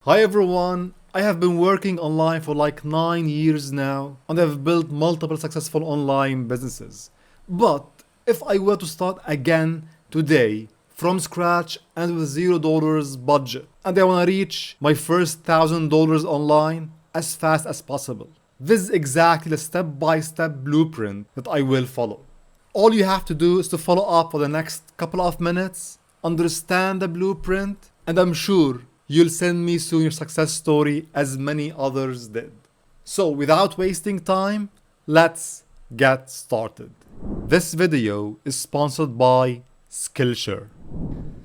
Hi everyone, I have been working online for like 9 years now and I've built multiple successful online businesses. But if I were to start again today from scratch and with $0 budget and I want to reach my first $1,000 online as fast as possible, this is exactly the step-by-step blueprint that I will follow. All you have to do is to follow up for the next couple of minutes, understand the blueprint, and I'm sure you'll send me soon your success story as many others did. So without wasting time, let's get started. This video is sponsored by Skillshare.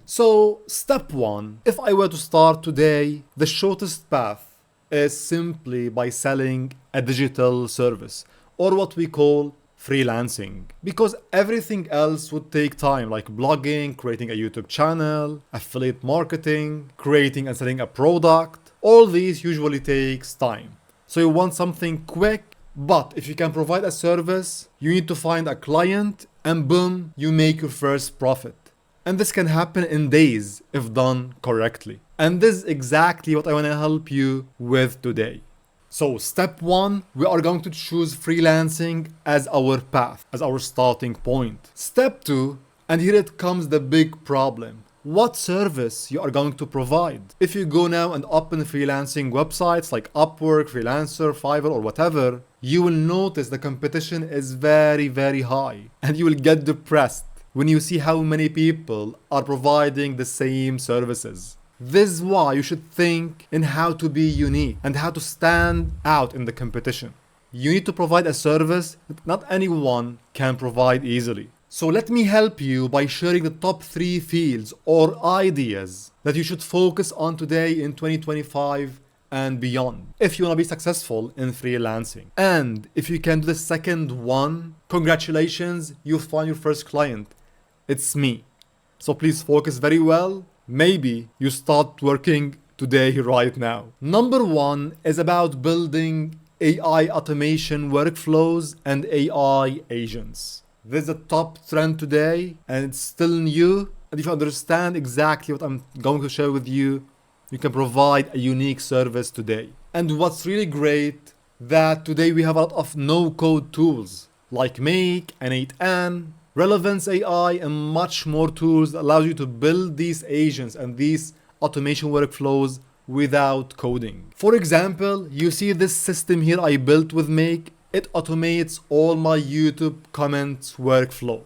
So step 1, if I were to start today, the shortest path is simply by selling a digital service or what we call freelancing, because everything else would take time, like blogging, creating a YouTube channel, affiliate marketing, creating and selling a product. All these usually takes time. So you want something quick, but if you can provide a service, you need to find a client and boom, you make your first profit. And this can happen in days if done correctly. And this is exactly what I want to help you with today. So step 1, we are going to choose freelancing as our path, as our starting point. Step 2, and here it comes the big problem. What service you are going to provide? If you go now and open freelancing websites like Upwork, Freelancer, Fiverr or whatever, you will notice the competition is very high and you will get depressed when you see how many people are providing the same services. This is why you should think in how to be unique and how to stand out in the competition. You need to provide a service that not anyone can provide easily. So let me help you by sharing the top 3 fields or ideas that you should focus on today in 2025 and beyond if you want to be successful in freelancing. And if you can do the second one, congratulations, you found your first client. It's me. So please focus very well. Maybe you start working today, right now. Number 1 is about building AI automation workflows and AI agents. This is a top trend today and it's still new. And if you understand exactly what I'm going to share with you, you can provide a unique service today. And what's really great, that today we have a lot of no-code tools like Make, N8N, Relevance AI, and much more tools that allows you to build these agents and these automation workflows without coding. For example, you see this system here I built with Make. It automates all my YouTube comments workflow.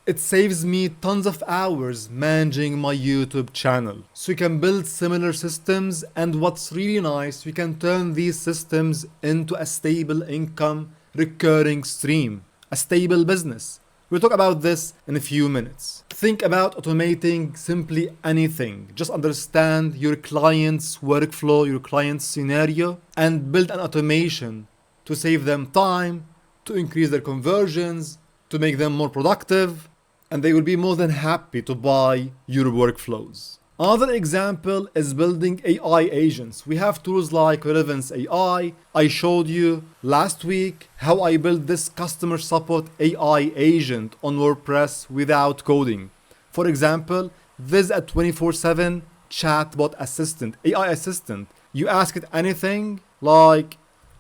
It saves me tons of hours managing my YouTube channel. So you can build similar systems, and what's really nice, we can turn these systems into a stable income recurring stream, a stable business. We'll talk about this in a few minutes. Think about automating simply anything. Just understand your client's workflow, your client's scenario, and build an automation to save them time, to increase their conversions, to make them more productive, and they will be more than happy to buy your workflows. Another example is building AI agents. We have tools like Relevance AI. I showed you last week how I built this customer support AI agent on WordPress without coding. For example, this is a 24/7 chatbot assistant, AI assistant. You ask it anything like,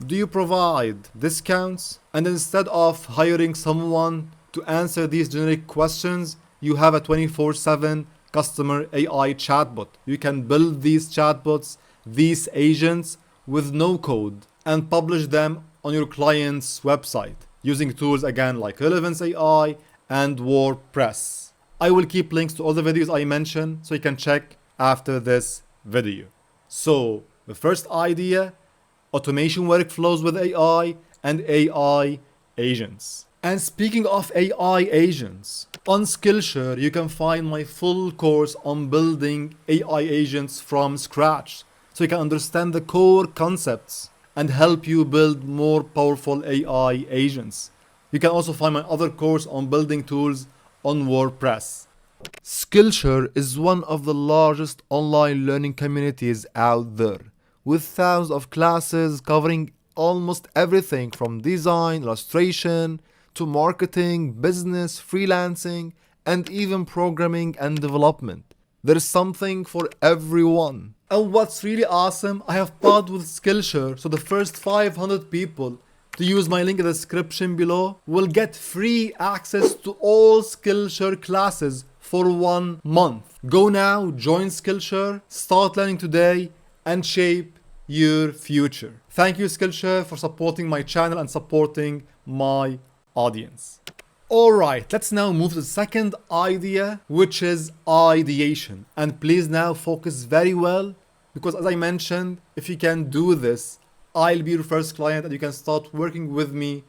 do you provide discounts? And instead of hiring someone to answer these generic questions, you have a 24/7 customer AI chatbot. You can build these chatbots, these agents with no code and publish them on your client's website using tools again like Relevance AI and WordPress. I will keep links to all the videos I mentioned so you can check after this video. So the first idea, automation workflows with AI and AI agents. And speaking of AI agents, on Skillshare you can find my full course on building AI agents from scratch, so you can understand the core concepts and help you build more powerful AI agents. You can also find my other course on building tools on WordPress. Skillshare is one of the largest online learning communities out there, with thousands of classes covering almost everything from design, illustration, to marketing, business, freelancing, and even programming and development. There is something for everyone. And what's really awesome, I have partnered with Skillshare, so the first 500 people to use my link in the description below will get free access to all Skillshare classes for 1 month. Go now, join Skillshare, start learning today, and shape your future. Thank you, Skillshare, for supporting my channel and supporting my audience. Alright, let's now move to the second idea, which is ideation. And please now focus very well, because as I mentioned, if you can do this, I'll be your first client and you can start working with me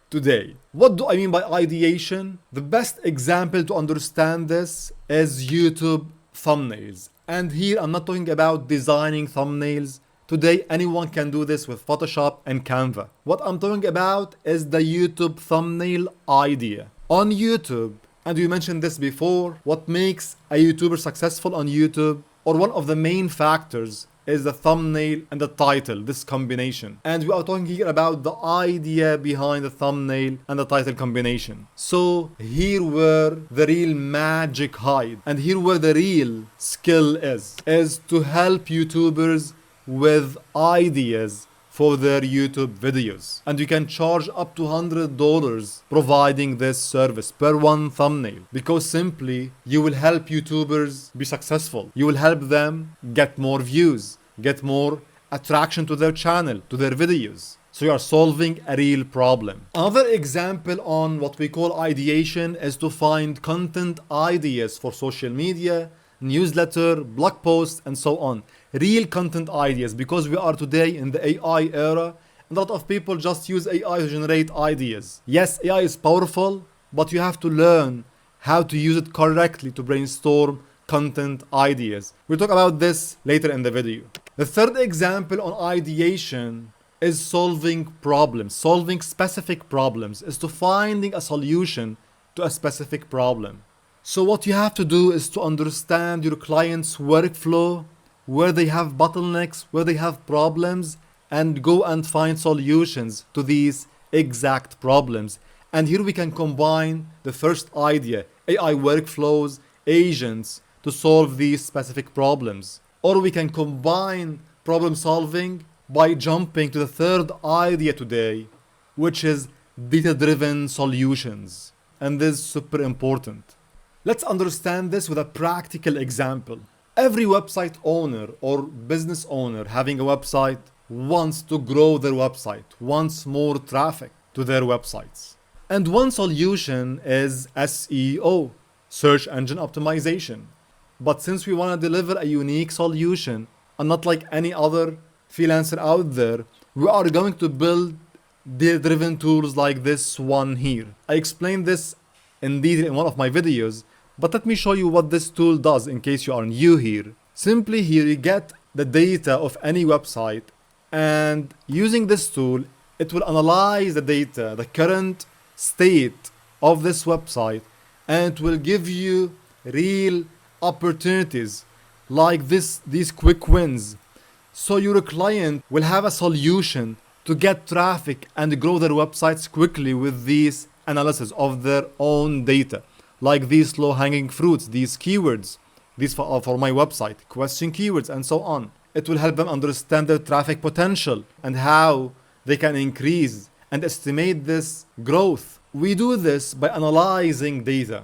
today. What do I mean by ideation? The best example to understand this is YouTube thumbnails. And here I'm not talking about designing thumbnails. Today, anyone can do this with Photoshop and Canva. What I'm talking about is the YouTube thumbnail idea. On YouTube, and we mentioned this before, what makes a YouTuber successful on YouTube, or one of the main factors, is the thumbnail and the title, this combination. And we are talking here about the idea behind the thumbnail and the title combination. So here where the real magic hides, and here where the real skill is to help YouTubers with ideas for their YouTube videos. And you can charge up to $100 providing this service per one thumbnail, because simply you will help YouTubers be successful. You will help them get more views, get more attraction to their channel, to their videos. So you are solving a real problem. Another example on what we call ideation is to find content ideas for social media, newsletter, blog posts, and so on. Real content ideas, because we are today in the AI era, and a lot of people just use AI to generate ideas. Yes, AI is powerful, but you have to learn how to use it correctly to brainstorm content ideas. We'll talk about this later in the video. The third example on ideation is solving problems. Solving specific problems is to finding a solution to a specific problem. So what you have to do is to understand your client's workflow, where they have bottlenecks, where they have problems, and go and find solutions to these exact problems. And here we can combine the first idea, AI workflows, agents, to solve these specific problems. Or we can combine problem solving by jumping to the third idea today, which is data-driven solutions. And this is super important. Let's understand this with a practical example. Every website owner or business owner having a website wants to grow their website, wants more traffic to their websites. And one solution is SEO, search engine optimization. But since we want to deliver a unique solution, and not like any other freelancer out there, we are going to build data-driven tools like this one here. I explained this in detail in one of my videos, but let me show you what this tool does in case you are new here. Simply here you get the data of any website, and using this tool, it will analyze the data, the current state of this website, and it will give you real opportunities like these quick wins. So your client will have a solution to get traffic and grow their websites quickly with these analysis of their own data. Like these low-hanging fruits, these keywords, these for my website, question keywords, and so on. It will help them understand their traffic potential and how they can increase and estimate this growth. We do this by analyzing data.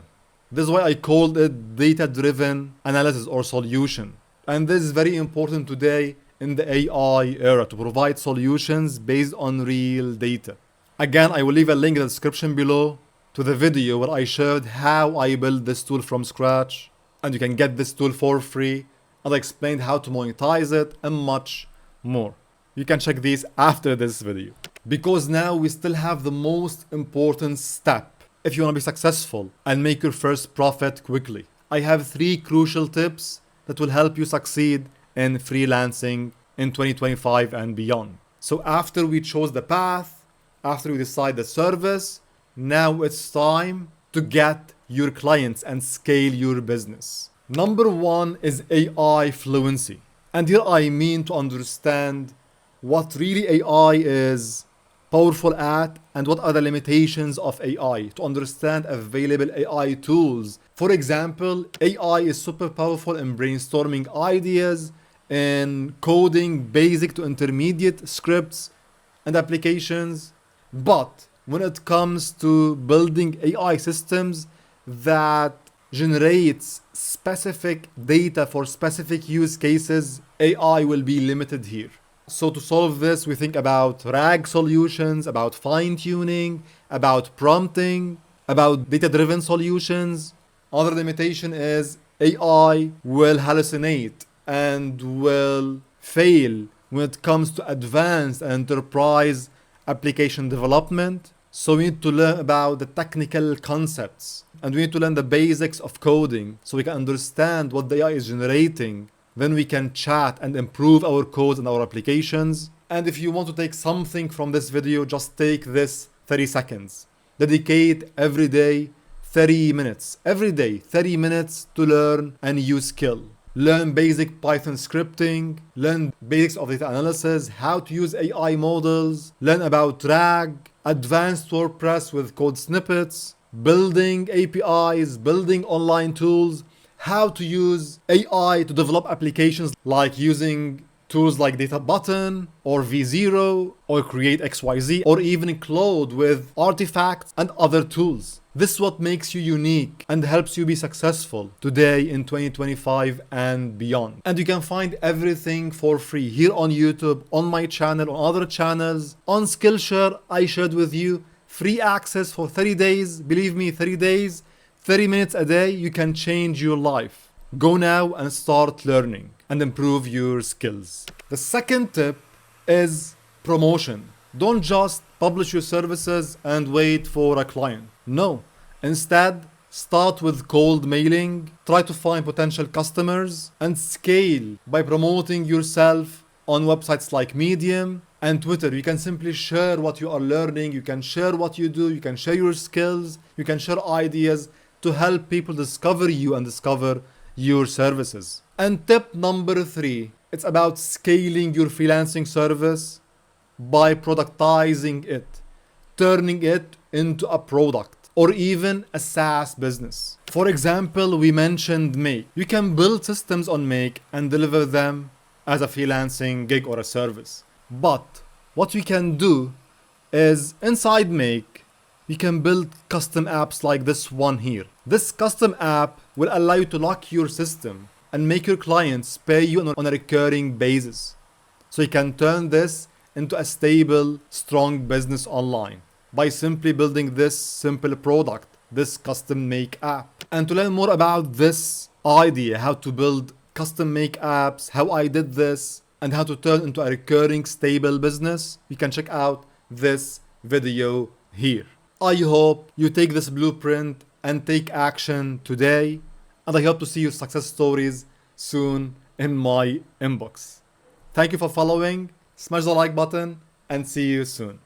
This is why I called it data-driven analysis or solution. And this is very important today in the AI era, to provide solutions based on real data. Again, I will leave a link in the description below to the video where I showed how I built this tool from scratch, and you can get this tool for free, and I explained how to monetize it and much more. You can check these after this video. Because now we still have the most important step if you want to be successful and make your first profit quickly. I have 3 crucial tips that will help you succeed in freelancing in 2025 and beyond. So after we chose the path, after we decide the service, now it's time to get your clients and scale your business. Number 1 is AI fluency. And here I mean to understand what really AI is powerful at and what are the limitations of AI, to understand available AI tools. For example, AI is super powerful in brainstorming ideas, in coding basic to intermediate scripts and applications. But when it comes to building AI systems that generates specific data for specific use cases, AI will be limited here. So to solve this, we think about RAG solutions, about fine-tuning, about prompting, about data-driven solutions. Another limitation is AI will hallucinate and will fail when it comes to advanced enterprise application development. So we need to learn about the technical concepts and we need to learn the basics of coding so we can understand what the AI is generating. Then we can chat and improve our codes and our applications. And if you want to take something from this video, just take this 30 seconds. Dedicate every day 30 minutes. Every day, 30 minutes to learn a new skill. Learn basic Python scripting, learn basics of data analysis, how to use AI models, learn about RAG, advanced WordPress with code snippets, building APIs, building online tools, how to use AI to develop applications like using tools like Data Button or V0 or Create XYZ or even Claude with artifacts and other tools. This is what makes you unique and helps you be successful today in 2025 and beyond. And you can find everything for free here on YouTube, on my channel, on other channels. On Skillshare, I shared with you free access for 30 days. Believe me, 30 days, 30 minutes a day, you can change your life. Go now and start learning and improve your skills. The second tip is promotion. Don't just publish your services and wait for a client. No. Instead, start with cold mailing, try to find potential customers, and scale by promoting yourself on websites like Medium and Twitter. You can simply share what you are learning, you can share what you do, you can share your skills, you can share ideas to help people discover you and discover your services. And tip number 3, it's about scaling your freelancing service by productizing it, turning it into a product or even a SaaS business. For example, we mentioned Make. You can build systems on Make and deliver them as a freelancing gig or a service. But what we can do is inside Make, we can build custom apps like this one here. This custom app will allow you to lock your system and make your clients pay you on a recurring basis. So you can turn this into a stable, strong business online by simply building this simple product, this custom Make app. And to learn more about this idea, how to build custom Make apps, how I did this, and how to turn into a recurring stable business, you can check out this video here. I hope you take this blueprint and take action today, and I hope to see your success stories soon in my inbox. Thank you for following, smash the like button, and see you soon.